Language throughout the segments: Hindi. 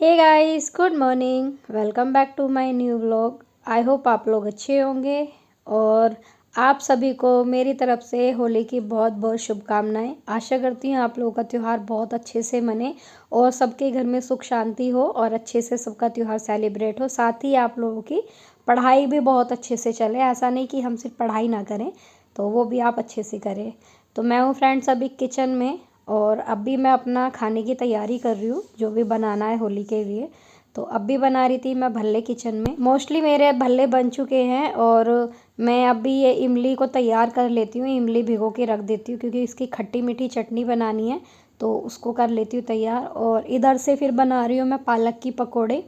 Hey guys, good morning. Welcome back to my new vlog. I hope आप लोग अच्छे होंगे और आप सभी को मेरी तरफ से होली की बहुत बहुत शुभकामनाएं। आशा करती हूँ आप लोगों का त्यौहार बहुत अच्छे से मने और सबके घर में सुख शांति हो और अच्छे से सबका त्यौहार सेलिब्रेट हो। साथ ही आप लोगों की पढ़ाई भी बहुत अच्छे से चले। ऐसा नहीं कि हम सिर्फ पढ़ाई ना करें, तो वो भी आप अच्छे से करें। तो मैं हूँ फ्रेंड्स अभी किचन में और अभी मैं अपना खाने की तैयारी कर रही हूँ, जो भी बनाना है होली के लिए। तो अभी बना रही थी मैं भल्ले किचन में। मोस्टली मेरे भल्ले बन चुके हैं और मैं अभी ये इमली को तैयार कर लेती हूँ। इमली भिगो के रख देती हूँ क्योंकि इसकी खट्टी मीठी चटनी बनानी है, तो उसको कर लेती हूँ तैयार। और इधर से फिर बना रही हूँ मैं पालक की पकौड़े।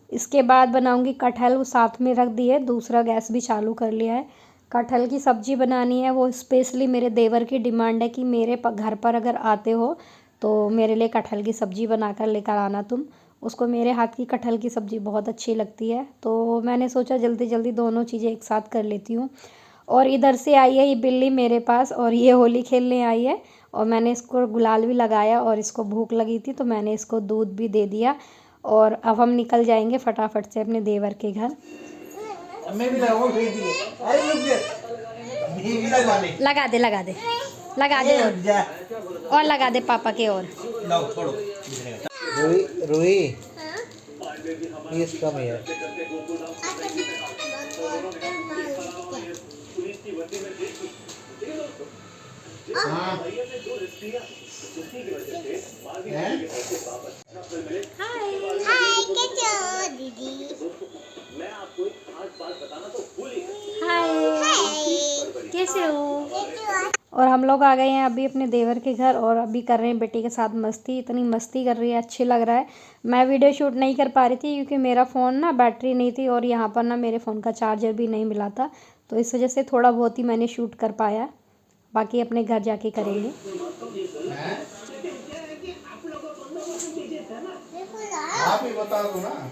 इसके बाद बनाऊंगी कटहल, वो साथ में रख दिए, दूसरा गैस भी चालू कर लिया है। कटहल की सब्ज़ी बनानी है, वो स्पेशली मेरे देवर की डिमांड है कि मेरे घर पर अगर आते हो तो मेरे लिए कटहल की सब्ज़ी बना कर लेकर आना तुम। उसको मेरे हाथ की कटहल की सब्ज़ी बहुत अच्छी लगती है, तो मैंने सोचा जल्दी जल्दी दोनों चीज़ें एक साथ कर लेती हूँ। और इधर से आई है ये बिल्ली मेरे पास और ये होली खेलने आई है और मैंने इसको गुलाल भी लगाया और इसको भूख लगी थी तो मैंने इसको दूध भी दे दिया। और अब हम निकल जाएंगे फटाफट से अपने देवर के घर। मैं भी लगाऊं, भेज दिए। अरे रुक जा, ये भी लगा ले। लगा दे लगा दे लगा दे और लगा दे पापा के। और लाओ छोड़ो। Ruhi Ruhi please come here. हाँ हाय कैसे हो दीदी? हाय कैसे हो? और हम लोग आ गए हैं अभी अपने देवर के घर और अभी कर रहे हैं बेटी के साथ मस्ती। इतनी मस्ती कर रही है, अच्छी लग रहा है। मैं वीडियो शूट नहीं कर पा रही थी क्योंकि मेरा फ़ोन ना बैटरी नहीं थी और यहाँ पर ना मेरे फ़ोन का चार्जर भी नहीं मिला था, तो इस वजह से थोड़ा बहुत ही मैंने शूट कर पाया। बाकी अपने घर जाके करेंगे। आप ही बता दो ना।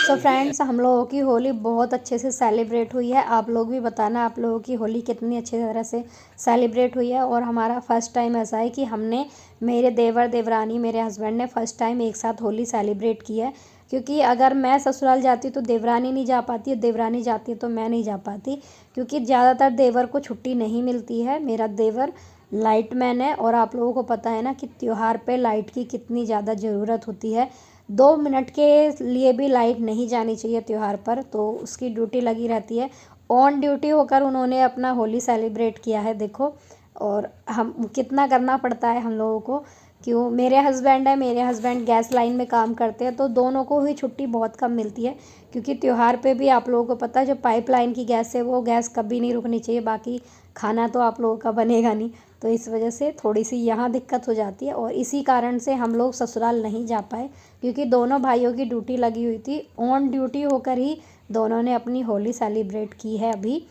सो फ्रेंड्स, हम लोगों की होली बहुत अच्छे से सेलिब्रेट हुई है। आप लोग भी बताना आप लोगों की होली कितनी अच्छी तरह से सेलिब्रेट हुई है। और हमारा फर्स्ट टाइम ऐसा है कि हमने, मेरे देवर देवरानी मेरे हस्बैंड ने फर्स्ट टाइम एक साथ होली सेलिब्रेट की है। क्योंकि अगर मैं ससुराल जाती तो देवरानी नहीं जा पाती और देवरानी जाती है तो मैं नहीं जा पाती, क्योंकि ज़्यादातर देवर को छुट्टी नहीं मिलती है। मेरा देवर लाइट मैन है और आप लोगों को पता है ना कि त्यौहार पे लाइट की कितनी ज़्यादा ज़रूरत होती है। 2 मिनट के लिए भी लाइट नहीं जानी चाहिए त्यौहार पर, तो उसकी ड्यूटी लगी रहती है। ऑन ड्यूटी होकर उन्होंने अपना होली सेलिब्रेट किया है, देखो। और हम कितना करना पड़ता है हम लोगों को। क्यों, मेरे हस्बैंड है, मेरे हस्बैंड गैस लाइन में काम करते हैं, तो दोनों को ही छुट्टी बहुत कम मिलती है। क्योंकि त्यौहार पे भी आप लोगों को पता है जो पाइपलाइन की गैस है वो गैस कभी नहीं रुकनी चाहिए। बाकी खाना तो आप लोगों का बनेगा नहीं, तो इस वजह से थोड़ी सी यहाँ दिक्कत हो जाती है और इसी कारण से हम लोग ससुराल नहीं जा पाए। क्योंकि दोनों भाइयों की ड्यूटी लगी हुई थी, ऑन ड्यूटी होकर ही दोनों ने अपनी होली सेलिब्रेट की है अभी।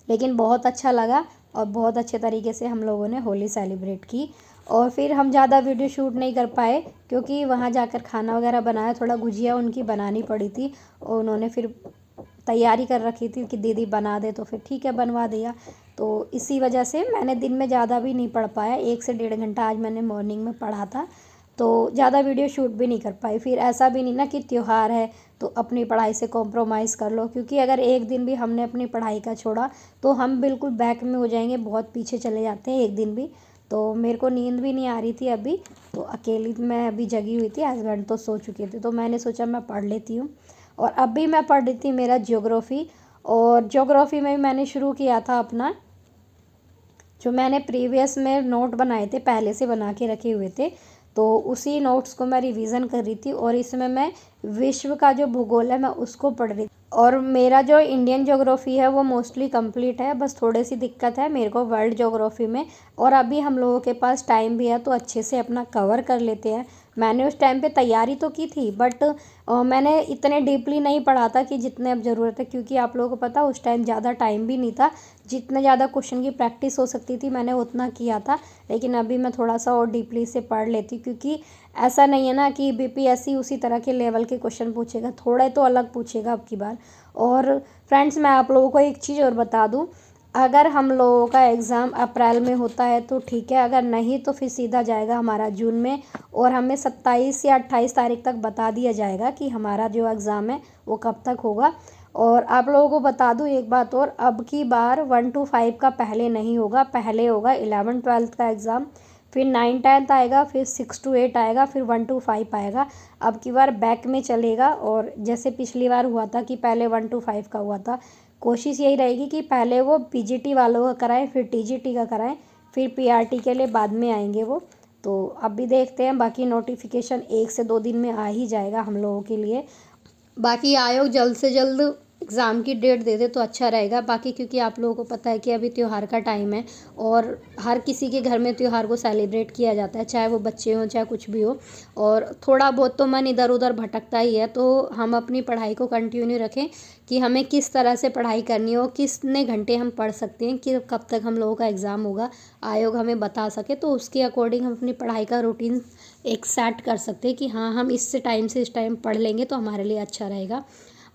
लेकिन बहुत अच्छा लगा और बहुत अच्छे तरीके से हम लोगों ने होली सेलिब्रेट की। और फिर हम ज़्यादा वीडियो शूट नहीं कर पाए क्योंकि वहाँ जाकर खाना वगैरह बनाया, थोड़ा गुजिया उनकी बनानी पड़ी थी और उन्होंने फिर तैयारी कर रखी थी कि दीदी बना दे, तो फिर ठीक है बनवा दिया। तो इसी वजह से मैंने दिन में ज़्यादा भी नहीं पढ़ पाया, 1 से 1.5 घंटा आज मैंने मॉर्निंग में पढ़ा था, तो ज़्यादा वीडियो शूट भी नहीं कर पाई। फिर ऐसा भी नहीं ना कि त्यौहार है तो अपनी पढ़ाई से कॉम्प्रोमाइज़ कर लो, क्योंकि अगर एक दिन भी हमने अपनी पढ़ाई का छोड़ा तो हम बिल्कुल बैक में हो जाएंगे, बहुत पीछे चले जाते हैं एक दिन भी। तो मेरे को नींद भी नहीं आ रही थी अभी, तो अकेली मैं अभी जगी हुई थी, हस्बैंड तो सो चुके थे, तो मैंने सोचा मैं पढ़ लेती हूँ। और अभी मैं पढ़ रही थी मेरा ज्योग्राफ़ी, और ज्योग्राफ़ी में मैंने शुरू किया था अपना, जो मैंने प्रीवियस में नोट बनाए थे पहले से बना के रखे हुए थे, तो उसी नोट्स को मैं रिवीजन कर रही थी। और इसमें मैं विश्व का जो भूगोल है मैं उसको पढ़ रही थी। और मेरा जो इंडियन ज्योग्राफी है वो मोस्टली कंप्लीट है, बस थोड़ी सी दिक्कत है मेरे को वर्ल्ड ज्योग्राफी में। और अभी हम लोगों के पास टाइम भी है तो अच्छे से अपना कवर कर लेते हैं। मैंने उस टाइम पे तैयारी तो की थी, बट मैंने इतने डीपली नहीं पढ़ा था कि जितने अब ज़रूरत है, क्योंकि आप लोगों को पता उस टाइम ज़्यादा टाइम भी नहीं था। जितने ज़्यादा क्वेश्चन की प्रैक्टिस हो सकती थी मैंने उतना किया था। लेकिन अभी मैं थोड़ा सा और डीपली से पढ़ लेती, क्योंकि ऐसा नहीं है ना कि बीपीएससी उसी तरह के लेवल के क्वेश्चन पूछेगा, थोड़ा तो अलग पूछेगा अब की बार। और फ्रेंड्स मैं आप लोगों को एक चीज़ और बता दूं, अगर हम लोगों का एग्ज़ाम अप्रैल में होता है तो ठीक है, अगर नहीं तो फिर सीधा जाएगा हमारा जून में, और हमें 27 या 28 तारीख तक बता दिया जाएगा कि हमारा जो एग्ज़ाम है वो कब तक होगा। और आप लोगों को बता दूं एक बात और, अब की बार 1 to 5 का पहले नहीं होगा, पहले होगा 11-12 का एग्ज़ाम, फिर 9-10 आएगा, फिर 6 to 8 आएगा, फिर 1 to 5 आएगा। अब की बार बैक में चलेगा, और जैसे पिछली बार हुआ था कि पहले 1 to 5 का हुआ था, कोशिश यही रहेगी कि पहले वो पीजीटी वालों का कराएं, फिर टीजीटी का कराएं, फिर पीआरटी के लिए बाद में आएंगे वो। तो अब भी देखते हैं, बाकी नोटिफिकेशन 1 से 2 दिन में आ ही जाएगा हम लोगों के लिए। बाकी आयोग जल्द से जल्द एग्ज़ाम की डेट दे दे तो अच्छा रहेगा। बाकी क्योंकि आप लोगों को पता है कि अभी त्यौहार का टाइम है, और हर किसी के घर में त्यौहार को सेलिब्रेट किया जाता है, चाहे वो बच्चे हों चाहे कुछ भी हो, और थोड़ा बहुत तो मन इधर उधर भटकता ही है। तो हम अपनी पढ़ाई को कंटिन्यू रखें कि हमें किस तरह से पढ़ाई करनी हो, कितने घंटे हम पढ़ सकते हैं, कि कब तक हम लोगों का एग्ज़ाम होगा, आयोग हमें बता सके, तो उसके अकॉर्डिंग हम अपनी पढ़ाई का रूटीन एक सेट कर सकते हैं कि हाँ हम इस टाइम से इस टाइम पढ़ लेंगे तो हमारे लिए अच्छा रहेगा।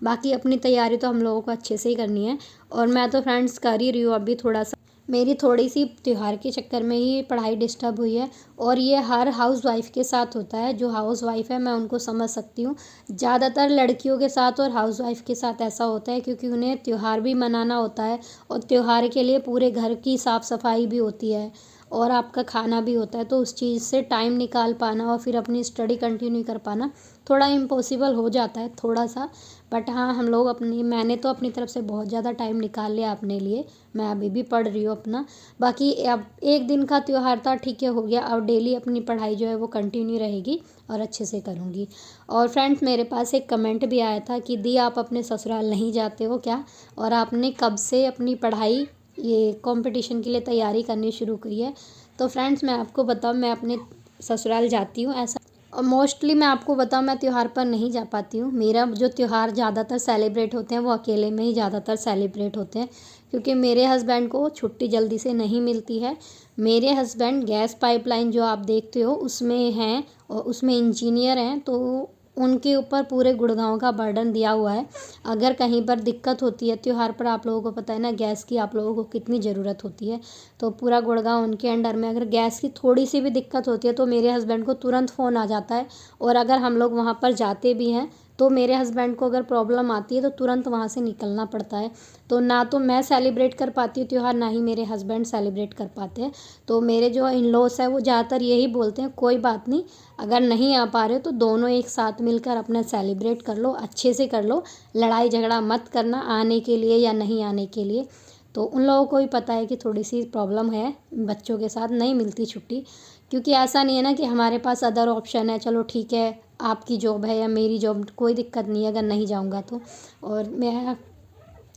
बाकी अपनी तैयारी तो हम लोगों को अच्छे से ही करनी है, और मैं तो फ्रेंड्स कर ही रही हूँ अभी। थोड़ा सा मेरी थोड़ी सी त्यौहार के चक्कर में ही पढ़ाई डिस्टर्ब हुई है, और ये हर हाउस वाइफ के साथ होता है। जो हाउस वाइफ है मैं उनको समझ सकती हूँ, ज़्यादातर लड़कियों के साथ और हाउस वाइफ के साथ ऐसा होता है, क्योंकि उन्हें त्यौहार भी मनाना होता है, और त्यौहार के लिए पूरे घर की साफ़ सफाई भी होती है, और आपका खाना भी होता है। तो उस चीज़ से टाइम निकाल पाना और फिर अपनी स्टडी कंटिन्यू कर पाना थोड़ा इम्पॉसिबल हो जाता है थोड़ा सा। बट हाँ हम लोग मैंने तो अपनी तरफ से बहुत ज़्यादा टाइम निकाल लिया अपने लिए, मैं अभी भी पढ़ रही हूँ अपना। बाकी अब एक दिन का त्यौहार था, ठीक है, हो गया। अब डेली अपनी पढ़ाई जो है वो कंटिन्यू रहेगी और अच्छे से करूँगी। और फ्रेंड्स मेरे पास एक कमेंट भी आया था कि दी आप अपने ससुराल नहीं जाते हो क्या, और आपने कब से अपनी पढ़ाई ये कंपटीशन के लिए तैयारी करनी शुरू की है। तो फ्रेंड्स मैं आपको बताऊँ, मैं अपने ससुराल जाती हूँ, ऐसा और मोस्टली मैं आपको बताऊँ मैं त्यौहार पर नहीं जा पाती हूँ। मेरा जो त्यौहार ज़्यादातर सेलिब्रेट होते हैं वो अकेले में ही ज़्यादातर सेलिब्रेट होते हैं, क्योंकि मेरे हस्बैंड को छुट्टी जल्दी से नहीं मिलती है। मेरे हस्बैंड गैस पाइपलाइन जो आप देखते हो उसमें हैं, और उसमें इंजीनियर हैं, तो उनके ऊपर पूरे गुड़गांव का बर्डन दिया हुआ है। अगर कहीं पर दिक्कत होती है त्यौहार पर, आप लोगों को पता है ना गैस की आप लोगों को कितनी ज़रूरत होती है, तो पूरा गुड़गांव उनके अंडर में। अगर गैस की थोड़ी सी भी दिक्कत होती है तो मेरे हस्बैंड को तुरंत फ़ोन आ जाता है, और अगर हम लोग वहाँ पर जाते भी हैं तो मेरे हस्बैंड को अगर प्रॉब्लम आती है तो तुरंत वहाँ से निकलना पड़ता है। तो ना तो मैं सेलिब्रेट कर पाती हूँ त्यौहार, ना ही मेरे हस्बैंड सेलिब्रेट कर पाते हैं। तो मेरे जो इन लॉस है वो ज़्यादातर यही बोलते हैं, कोई बात नहीं, अगर नहीं आ पा रहे हो तो दोनों एक साथ मिलकर अपना सेलिब्रेट कर लो, अच्छे से कर लो, लड़ाई झगड़ा मत करना आने के लिए या नहीं आने के लिए। तो उन लोगों को भी पता है कि थोड़ी सी प्रॉब्लम है, बच्चों के साथ नहीं मिलती छुट्टी, क्योंकि ऐसा नहीं है ना कि हमारे पास अदर ऑप्शन है, चलो ठीक है आपकी जॉब है या मेरी जॉब, कोई दिक्कत नहीं है अगर नहीं जाऊंगा तो। और मैं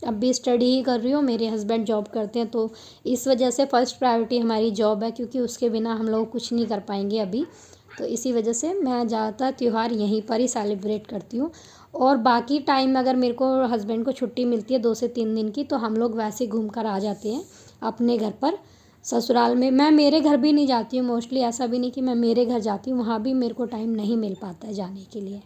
अब भी स्टडी ही कर रही हूँ, मेरे हस्बैंड जॉब करते हैं, तो इस वजह से फ़र्स्ट प्रायोरिटी हमारी जॉब है, क्योंकि उसके बिना हम लोग कुछ नहीं कर पाएंगे अभी। तो इसी वजह से मैं ज़्यादातर त्यौहार यहीं पर ही सेलिब्रेट करती हूँ। और बाकी टाइम अगर मेरे को हस्बैंड को छुट्टी मिलती है 2 से 3 दिन की, तो हम लोग वैसे घूम कर आ जाते हैं अपने घर पर, ससुराल में। मैं मेरे घर भी नहीं जाती हूँ मोस्टली, ऐसा भी नहीं कि मैं मेरे घर जाती हूँ, वहाँ भी मेरे को टाइम नहीं मिल पाता है जाने के लिए।